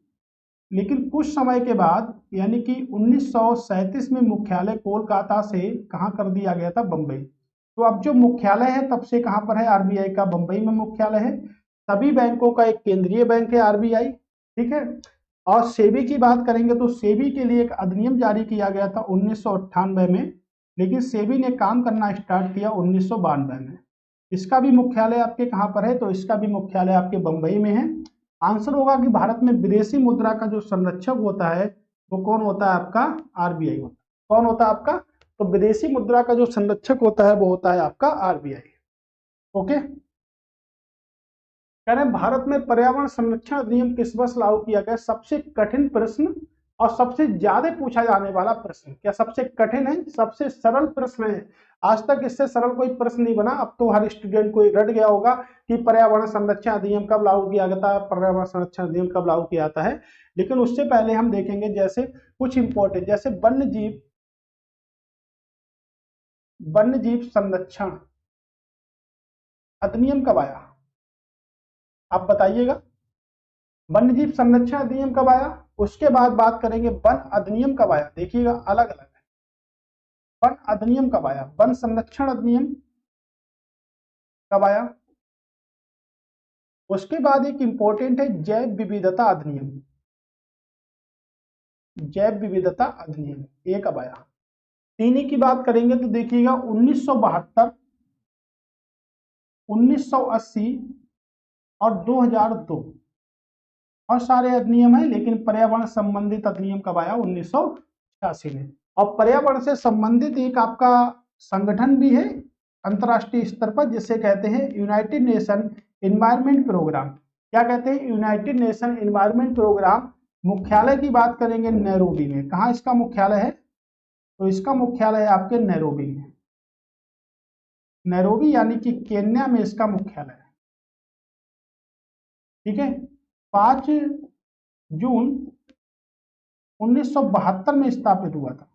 लेकिन कुछ समय के बाद यानी कि 1937 में मुख्यालय कोलकाता से कहाँ कर दिया गया था, बंबई। तो अब जो मुख्यालय है तब से कहाँ पर है, आरबीआई का बंबई में मुख्यालय है। सभी बैंकों का एक केंद्रीय बैंक है आरबीआई, ठीक है। और सेबी की बात करेंगे तो सेबी के लिए एक अधिनियम जारी किया गया था 1998 में, लेकिन सेबी ने काम करना स्टार्ट किया 1992 में। इसका भी मुख्यालय आपके कहाँ पर है, तो इसका भी मुख्यालय आपके बंबई में है। आंसर होगा कि भारत में विदेशी मुद्रा का जो संरक्षक होता है वो कौन होता है, आपका आरबीआई होता है। कौन होता है आपका, तो विदेशी मुद्रा का जो संरक्षक होता है वो होता है आपका आरबीआई। ओके, कह रहे हैं भारत में पर्यावरण संरक्षण अधिनियम किस वर्ष लागू किया गया। सबसे कठिन प्रश्न और सबसे ज्यादा पूछा जाने वाला प्रश्न, क्या सबसे कठिन है, सबसे सरल प्रश्न है। आज तक इससे सरल कोई प्रश्न नहीं बना। अब तो हर स्टूडेंट को रट गया होगा कि पर्यावरण संरक्षण अधिनियम कब लागू किया गया था, पर्यावरण संरक्षण अधिनियम कब लागू किया जाता है। लेकिन उससे पहले हम देखेंगे जैसे कुछ इंपॉर्टेंट, जैसे वन्य जीव संरक्षण अधिनियम कब आया, आप बताइएगा। वन्य जीव संरक्षण अधिनियम कब आया, उसके बाद बात करेंगे वन अधिनियम कब आया। देखिएगा अलग अलग है, वन अधिनियम कब आया, वन संरक्षण अधिनियम कब आया। उसके बाद एक इंपॉर्टेंट है जैव विविधता अधिनियम, जैव विविधता अधिनियम ये कब आया। तीन की बात करेंगे तो देखिएगा 1972, 1980 और 2002 और सारे अधिनियम है। लेकिन पर्यावरण संबंधित अधिनियम कब आया, 1986 में। और पर्यावरण से संबंधित एक आपका संगठन भी है अंतरराष्ट्रीय स्तर पर, जिसे कहते हैं यूनाइटेड नेशन एनवायरमेंट प्रोग्राम। क्या कहते हैं, यूनाइटेड नेशन एनवायरमेंट प्रोग्राम। मुख्यालय की बात करेंगे नैरोबी में। कहाँ इसका मुख्यालय है, तो इसका मुख्यालय है आपके नैरोबी में, नैरोबी यानी कि केन्या में इसका मुख्यालय है, ठीक है। 5 जून 1972 में स्थापित हुआ था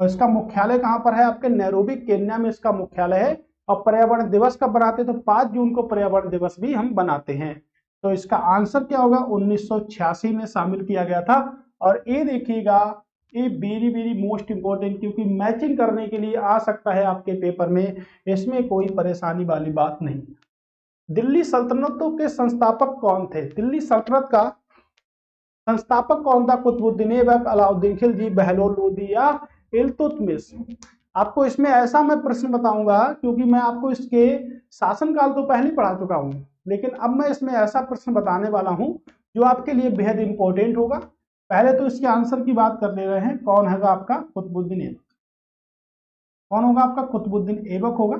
और इसका मुख्यालय कहां पर है, आपके नैरोबी केन्या में इसका मुख्यालय है। और पर्यावरण दिवस कब बनाते हैं, तो 5 जून को पर्यावरण दिवस भी हम बनाते हैं। तो इसका आंसर क्या होगा, 1986 में शामिल किया गया था। और ये देखिएगा, ये वेरी वेरी मोस्ट इंपॉर्टेंट, क्योंकि मैचिंग करने के लिए आ सकता है आपके पेपर में, इसमें कोई परेशानी वाली बात नहीं। दिल्ली सल्तनतों के संस्थापक कौन थे, दिल्ली सल्तनत का संस्थापक कौन था, कुतुबुद्दीन ऐबक, अलाउद्दीन खिलजी, बहलोल लोदी या इल्तुतमिश। आपको इसमें ऐसा मैं प्रश्न बताऊंगा, क्योंकि मैं आपको इसके शासनकाल तो पहले पढ़ा चुका हूं, लेकिन अब मैं इसमें ऐसा प्रश्न बताने वाला हूं जो आपके लिए बेहद इंपॉर्टेंट होगा। पहले तो इसके आंसर की बात कर ले रहे हैं, कौन होगा आपका, कुतुबुद्दीन ऐबक। कौन होगा आपका, कुतुबुद्दीन ऐबक होगा।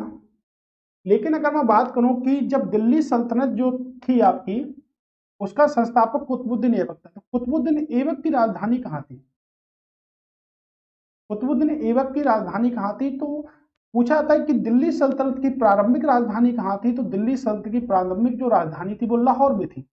लेकिन अगर मैं बात करूं कि जब दिल्ली सल्तनत जो थी आपकी, उसका संस्थापक कुतुबुद्दीन ऐबक था, तो कुतुबुद्दीन ऐबक की राजधानी कहाँ थी, कुतुबुद्दीन ऐबक की राजधानी कहाँ थी। तो पूछा जाता है कि दिल्ली सल्तनत की प्रारंभिक राजधानी कहाँ थी, तो दिल्ली सल्तनत की प्रारंभिक जो राजधानी थी वो लाहौर में थी।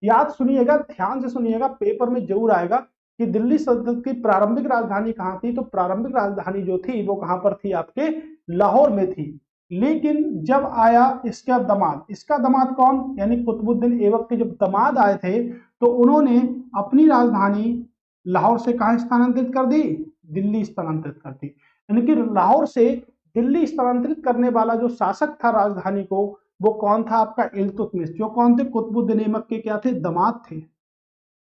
याद सुनिएगा, ध्यान से सुनिएगा, पेपर में जरूर आएगा कि दिल्ली सल्तनत की प्रारंभिक राजधानी कहाँ थी। तो प्रारंभिक राजधानी जो थी वो कहाँ पर थी, आपके लाहौर में थी। लेकिन जब आया इसका दामाद, इसका दामाद कौन, यानी कुतुबुद्दीन ऐबक के जब दामाद आए थे तो उन्होंने अपनी राजधानी लाहौर से कहाँ स्थानांतरित कर दी, दिल्ली स्थानांतरित कर दी। यानी कि लाहौर से दिल्ली स्थानांतरित करने वाला जो शासक था राजधानी को, वो कौन था, आपका इल्तुतमिश। जो कौन थे, कुतुबुद्दीन ऐबक के क्या थे, दामाद थे,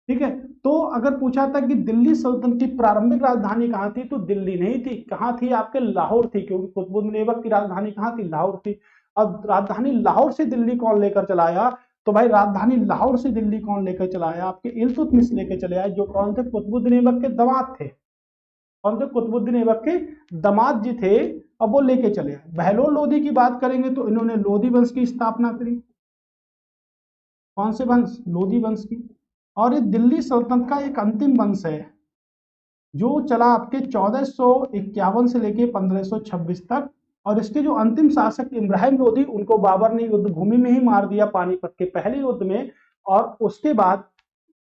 ठीक है। तो अगर पूछा था कि दिल्ली सल्तनत की प्रारंभिक राजधानी कहाँ थी, तो दिल्ली नहीं थी, कहाँ थी, आपके लाहौर थी, क्योंकि कुतुबुद्दीन ऐबक की राजधानी कहाँ थी, लाहौर थी। अब राजधानी लाहौर से दिल्ली कौन लेकर चला आया, तो भाई राजधानी लाहौर से दिल्ली कौन लेकर चला आया, आपके इल्तुतमिश लेकर चले आए, जो कौन थे, कुतुबुद्दीन ऐबक के दामाद थे। कौन थे, कुतुबुद्दीन ऐबक के दामाद जी थे, अब वो लेके चले आए। बहलोल लोदी की बात करेंगे तो इन्होंने लोदी वंश की स्थापना करी। कौन से वंश, लोदी वंश की। और ये दिल्ली सल्तनत का एक अंतिम वंश है जो चला आपके 1451 से लेके 1526 तक। और इसके जो अंतिम शासक इब्राहिम लोदी, उनको बाबर ने युद्ध भूमि में ही मार दिया पानीपत के पहले युद्ध में। और उसके बाद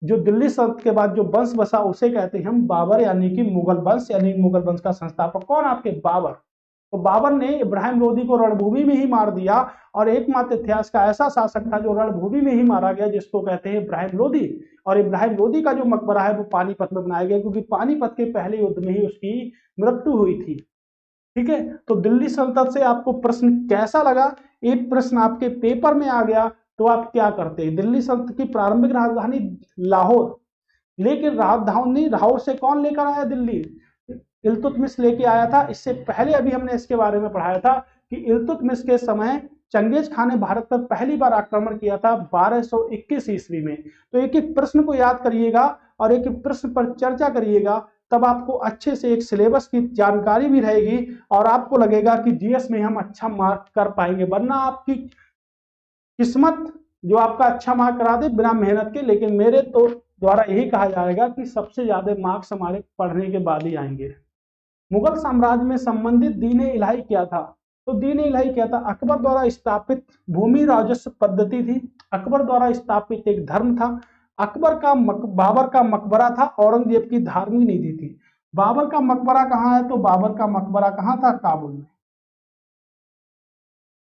जो दिल्ली सल्तनत के बाद जो वंश बसा उसे कहते हैं हम बाबर, यानी कि मुगल वंश, यानी मुगल वंश का संस्थापक कौन? आपके बाबर। तो बाबर ने इब्राहिम लोदी को रणभूमि में ही मार दिया और एकमात्र इतिहास का ऐसा शासक था जो रणभूमि में ही मारा गया, जिसको कहते हैं इब्राहिम लोदी। और इब्राहिम लोदी का जो मकबरा है वो पानीपत में बनाया गया, क्योंकि पानीपत के पहले युद्ध में ही उसकी मृत्यु हुई थी। ठीक है, तो दिल्ली सल्तनत से आपको प्रश्न कैसा लगा? एक प्रश्न आपके पेपर में आ गया तो आप क्या करते हैं? दिल्ली सल्तनत की प्रारंभिक राजधानी लाहौर, लेकिन राजधानी लाहौर से कौन लेकर आया दिल्ली? इल्तुतमिश लेके आया था। इससे पहले अभी हमने इसके बारे में पढ़ाया था कि इल्तुतमिश के समय चंगेज खान ने भारत पर पहली बार आक्रमण किया था 1221 ईस्वी में। तो एक एक प्रश्न को याद करिएगा और एक एक प्रश्न पर चर्चा करिएगा, तब आपको अच्छे से एक सिलेबस की जानकारी भी रहेगी और आपको लगेगा कि जीएस में हम अच्छा मार्क कर पाएंगे। वरना आपकी किस्मत जो आपका अच्छा मार्क करा दे बिना मेहनत के, लेकिन मेरे तो द्वारा यही कहा जाएगा कि सबसे ज्यादा मार्क्स हमारे पढ़ने के बाद ही आएंगे। मुगल साम्राज्य में संबंधित दीन इलाही क्या था? तो दीन इलाही क्या था? अकबर द्वारा स्थापित भूमि राजस्व पद्धति थी। अकबर द्वारा स्थापित एक धर्म था। बाबर का मकबरा था। औरंगजेब की धार्मिक नीति थी। बाबर का मकबरा कहाँ है? तो बाबर का मकबरा कहाँ था? काबुल में।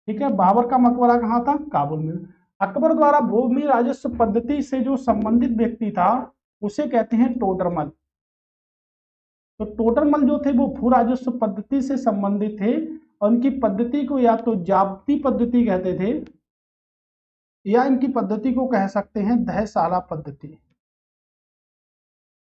ठीक है, बाबर का मकबरा कहाँ था? काबुल में। अकबर द्वारा भूमि राजस्व पद्धति से जो संबंधित व्यक्ति था उसे कहते हैं टोडरमल। तो टोडरमल जो थे वो भू राजस्व पद्धति से संबंधित थे और उनकी पद्धति को या तो जाब्ती पद्धति कहते थे या इनकी पद्धति को कह सकते हैं दहशाला पद्धति।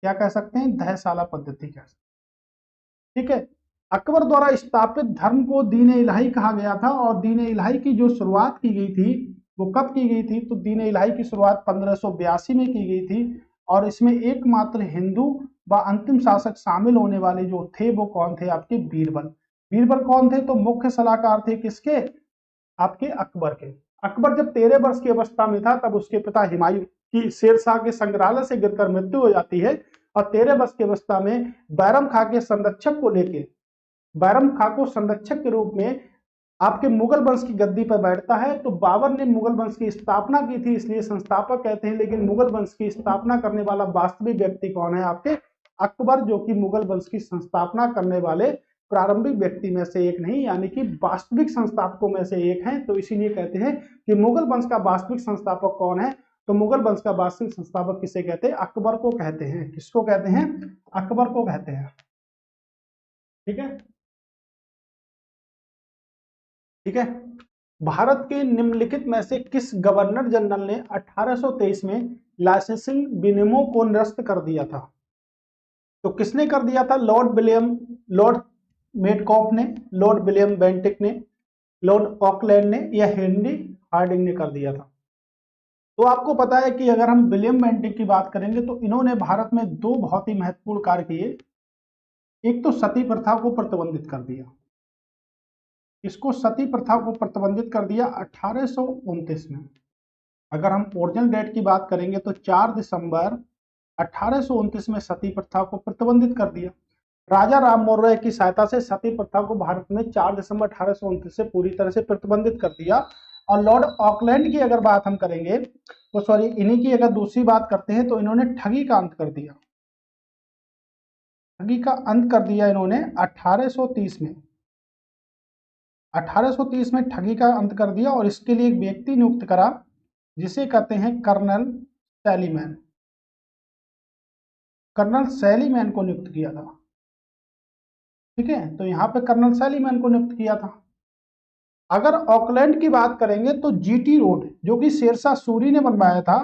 क्या कह सकते हैं? दहशाला पद्धति कह सकते हैं। ठीक है, अकबर द्वारा स्थापित धर्म को दीन इलाही कहा गया था और दीन इलाही की जो शुरुआत की गई थी वो कब की गई थी? तो दीन इलाही की शुरुआत 1582 में की गई थी और इसमें एकमात्र हिंदू व अंतिम शासक शामिल होने वाले जो थे वो कौन थे? आपके बीरबल। बीरबल कौन थे? तो मुख्य सलाहकार थे किसके? आपके अकबर के। अकबर जब 13 वर्ष की अवस्था में था तब उसके पिता हुमायूं की शेरशाह के संग्रहालय से गिरकर मृत्यु हो जाती है और 13 वर्ष की अवस्था में बैरम खां के संरक्षक को लेकर बैरम खां को संरक्षक के रूप में आपके मुगल वंश की गद्दी पर बैठता है। तो बाबर ने मुगल वंश की स्थापना की थी इसलिए संस्थापक कहते हैं, लेकिन मुगल वंश की स्थापना करने वाला वास्तविक व्यक्ति कौन है? आपके अकबर, जो कि मुगल वंश की संस्थापना करने वाले प्रारंभिक व्यक्ति में से एक नहीं, यानी कि वास्तविक संस्थापकों में से एक हैं। तो इसीलिए कहते हैं कि मुगल वंश का वास्तविक संस्थापक कौन है? तो मुगल वंश का वास्तविक संस्थापक किसे कहते हैं? अकबर को कहते हैं। किसको कहते हैं? अकबर को कहते हैं। ठीक है, ठीक है। भारत के निम्नलिखित में से किस गवर्नर जनरल ने 1823 में लाइसेंसिंग विनियमों को निरस्त कर दिया था? तो किसने कर दिया था? लॉर्ड मेडकॉफ ने, लॉर्ड विलियम बेंटिक ने, लॉर्ड ऑकलैंड ने या हेनरी हार्डिंग ने कर दिया था? तो आपको पता है कि अगर हम विलियम बेंटिक की बात करेंगे तो इन्होंने भारत में दो बहुत ही महत्वपूर्ण कार्य किए। एक तो सती प्रथा को प्रतिबंधित कर दिया। इसको सती प्रथा को प्रतिबंधित कर दिया 1829 में। अगर हम ओरिजिनल डेट की बात करेंगे तो 4 दिसंबर 1829 में सती प्रथा को प्रतिबंधित कर दिया। राजा राम मोहन राय की सहायता से सती प्रथा को भारत में 4 दिसंबर 1829 से पूरी तरह से प्रतिबंधित कर दिया। और लॉर्ड ऑकलैंड की अगर बात हम करेंगे तो सॉरी इन्हीं की अगर दूसरी बात करते हैं तो इन्होंने ठगी का अंत कर दिया। ठगी का अंत कर दिया इन्होंने 1830 में। 1830 में ठगी का अंत कर दिया और इसके लिए एक व्यक्ति नियुक्त करा जिसे कहते हैं कर्नल सैलीमैन। कर्नल सैलीमैन को नियुक्त किया था। ठीक है, तो यहां पे कर्नल सैलीमैन को नियुक्त किया था। अगर ऑकलैंड की बात करेंगे तो जीटी रोड जो कि शेरशाह सूरी ने बनवाया था,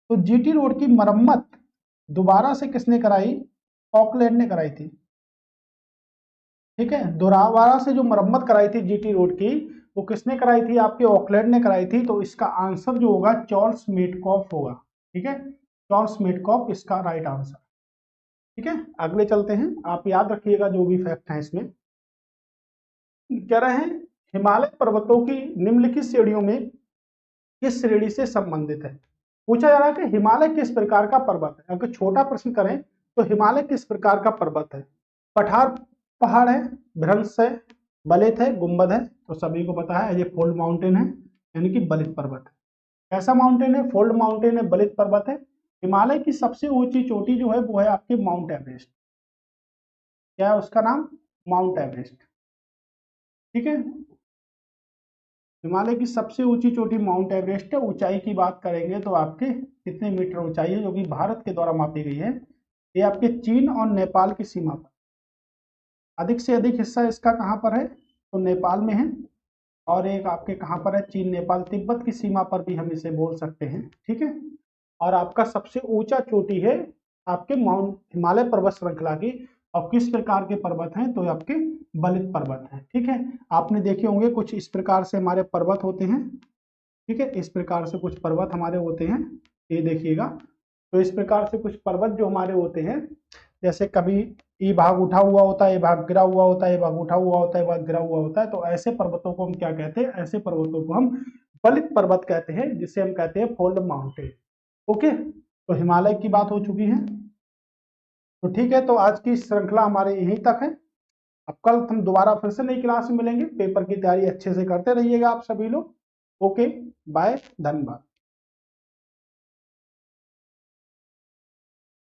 तो जीटी रोड की मरम्मत दोबारा से किसने कराई? ऑकलैंड ने कराई थी। ठीक है, दोबारा से जो मरम्मत कराई थी जीटी रोड की वो किसने कराई थी? आपके ऑकलैंड ने कराई थी। तो इसका आंसर जो होगा चार्ल्स मेडकॉफ होगा। ठीक है, चार्ल्स मेडकॉफ इसका राइट आंसर। ठीक है, अगले चलते हैं। आप याद रखिएगा जो भी फैक्ट है इसमें। कह रहे हैं हिमालय पर्वतों की निम्नलिखित श्रेणियों में किस श्रेणी से संबंधित है? पूछा जा रहा है कि हिमालय किस प्रकार का पर्वत है। अगर छोटा प्रश्न करें तो हिमालय किस प्रकार का पर्वत है? पठार पहाड़ है, भ्रंश है, बलेत है, गुंबद है? तो सभी को पता है ये फोल्ड माउंटेन है, यानी कि बलित पर्वत है। ऐसा माउंटेन है, फोल्ड माउंटेन है, बलित पर्वत है। हिमालय की सबसे ऊंची चोटी जो है वो है आपकी माउंट एवरेस्ट। क्या है उसका नाम? Mount Everest. ठीक है, हिमालय की सबसे ऊंची चोटी माउंट एवरेस्ट है। ऊंचाई की बात करेंगे तो आपके कितने मीटर ऊंचाई है, जो कि भारत के द्वारा मापी गई है। ये आपके चीन और नेपाल की सीमा पर, अधिक से अधिक हिस्सा इसका कहाँ पर है, तो नेपाल में है। और एक आपके कहाँ पर है, चीन नेपाल तिब्बत की सीमा पर भी हम इसे बोल सकते हैं। ठीक है, और आपका सबसे ऊंचा चोटी है आपके माउंट हिमालय पर्वत श्रृंखला की। और किस प्रकार के पर्वत हैं, तो आपके बलित पर्वत हैं। ठीक है, आपने देखे होंगे कुछ इस प्रकार से हमारे पर्वत होते हैं। ठीक है, इस प्रकार से कुछ पर्वत हमारे होते हैं, ये देखिएगा। तो इस प्रकार से कुछ पर्वत जो हमारे होते हैं, जैसे कभी ये भाग उठा हुआ होता है, ये भाग गिरा हुआ होता है, ये भाग उठा हुआ होता है, ये भाग गिरा हुआ होता है। तो ऐसे पर्वतों को हम क्या कहते हैं, ऐसे पर्वतों को हम बलित पर्वत कहते हैं, जिसे हम कहते हैं फोल्ड माउंटेन। ओके, तो हिमालय की बात हो चुकी है। तो ठीक है, तो आज की श्रृंखला हमारे यहीं तक है। अब कल हम दोबारा फिर से नई क्लास में मिलेंगे। पेपर की तैयारी अच्छे से करते रहिएगा आप सभी लोग। ओके, बाय, धन्यवाद।